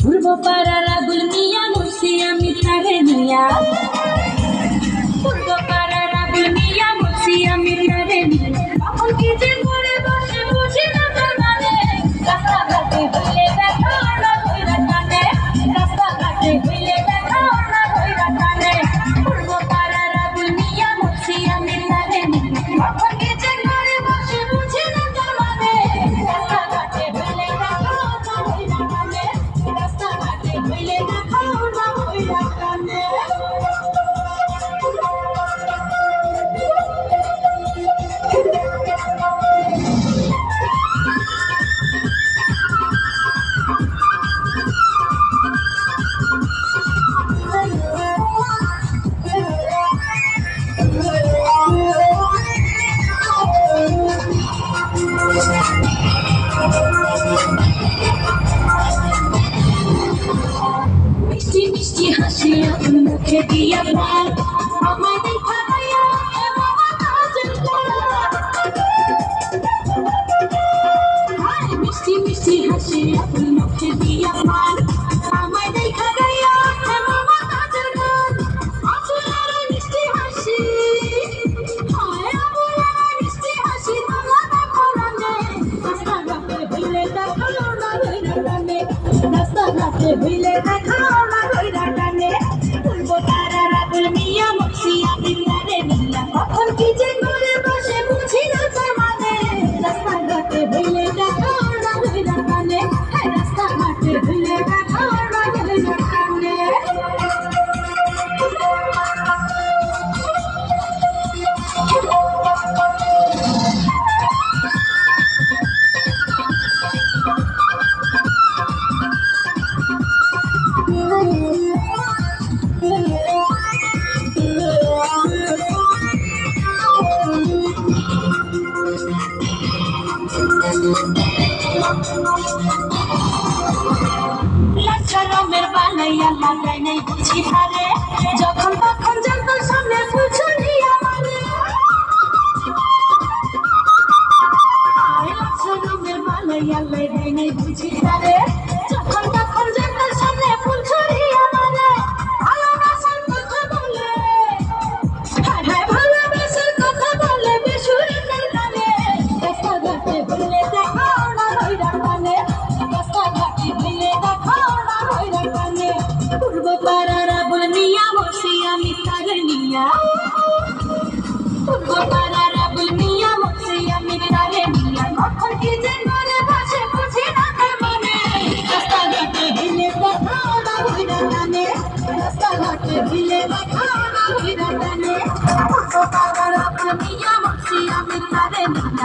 পূর্ব পাড়ার আবুল মিয়া মুর্শি আমি তারে নিয়া পূর্ব পাড়ার আবুল মিয়া মুর্শি আমি তারে নিয়া তখন কি যে করে বসে বুঝি না তার মানে রাস্তাঘাটে হইলে দেখা না ধইরা টানে রাস্তাঘাটে হইলে দেখা না ধইরা টানে পূর্ব পাড়ার আবুল মিয়া মুর্শি আমি তারে নিয়া তখন কি যে করে বসে বুঝি না তার মানে রাস্তাঘাটে হইলে দেখা না ধইরা টানে রাস্তাঘাটে হইলে দেখা না ধইরা টানে মিষ্টি মিষ্টি হাসি আপন মুখে দিয়া প্রাণ আমায় দেখা ভাইয়া এমন কাজের হায় মিষ্টি মিষ্টি হাসি আপন মুখে দিয়া প্রাণ আমায় দেখা ভাইয়া এমন কাজের গান আসলের মিষ্টি হাসি হায় আমার মিষ্টি হাসি তোমরা দেখো রানে রাস্তাঘাটে হইলে দেখালো না ধইরা টানে রাস্তাঘাটে হইলে দেখালো না ধইরা টানে পূর্ব পাড়ার আবুল মিয়া মুর্শি আমি তারে নিয়া কখন কি যে করে বসে বুঝি না তার মানে রাস্তাঘাটে হইলে দেখালো না ধইরা টানে রাস্তাঘাটে হইলে দেখালো না ধইরা টানে লাচারমের বানাইয়া লাগাই নাই বুঝি হারে যখন তখন জঙ্গল সামনে ফুলছড়ি আমারে লাচারমের বানাইয়া লাগাই নাই বুঝি হারে যখন তখন জঙ্গল সামনে ফুলছড়ি আমারে ভালোবাসার কথা বলে হায় হায় ভালোবাসার কথা বলে বেসুরিতের গানে রাস্তাঘাটে হইলে দেখাও না ধইরা টানে রাস্তাঘাটে হইলে দেখাও না ধইরা টানে পূর্ব পাড়ার আবুল মিয়া মুর্শি আমি তারে নিয়া পূর্ব পাড়ার আবুল মিয়া মুর্শি আমি তারে নিয়া কখন কি যে করে বসে বুঝি না তার মানে রাস্তাঘাটে হইলে দেখাও না ধইরা টানে রাস্তাঘাটে হইলে দেখাও না ধইরা টানে পূর্ব পাড়ার আবুল মিয়া মুর্শি আমি